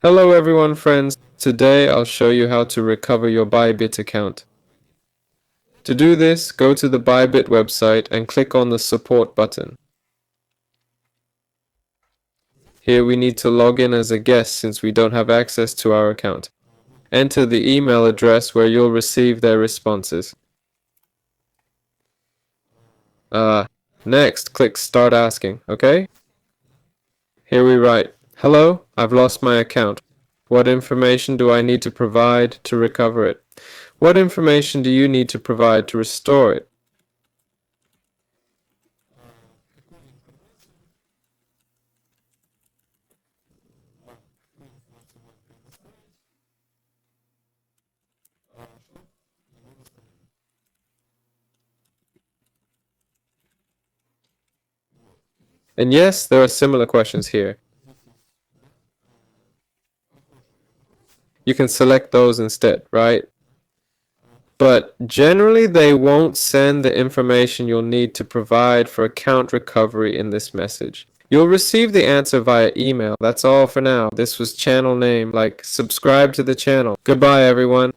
Hello everyone friends, today I'll show you how to recover your Bybit account. To do this, go to the Bybit website and click on the support button. Here we need to log in as a guest since we don't have access to our account. Enter the email address where you'll receive their responses. Next, click Start Asking, okay? Here we write, "Hello, I've lost my account. What information do I need to provide to recover it? What information do you need to provide to restore it?" And yes, there are similar questions here. You can select those instead, right? But generally, they won't send the information you'll need to provide for account recovery in this message. You'll receive the answer via email. That's all for now. This was channel name, like subscribe to the channel. Goodbye, everyone.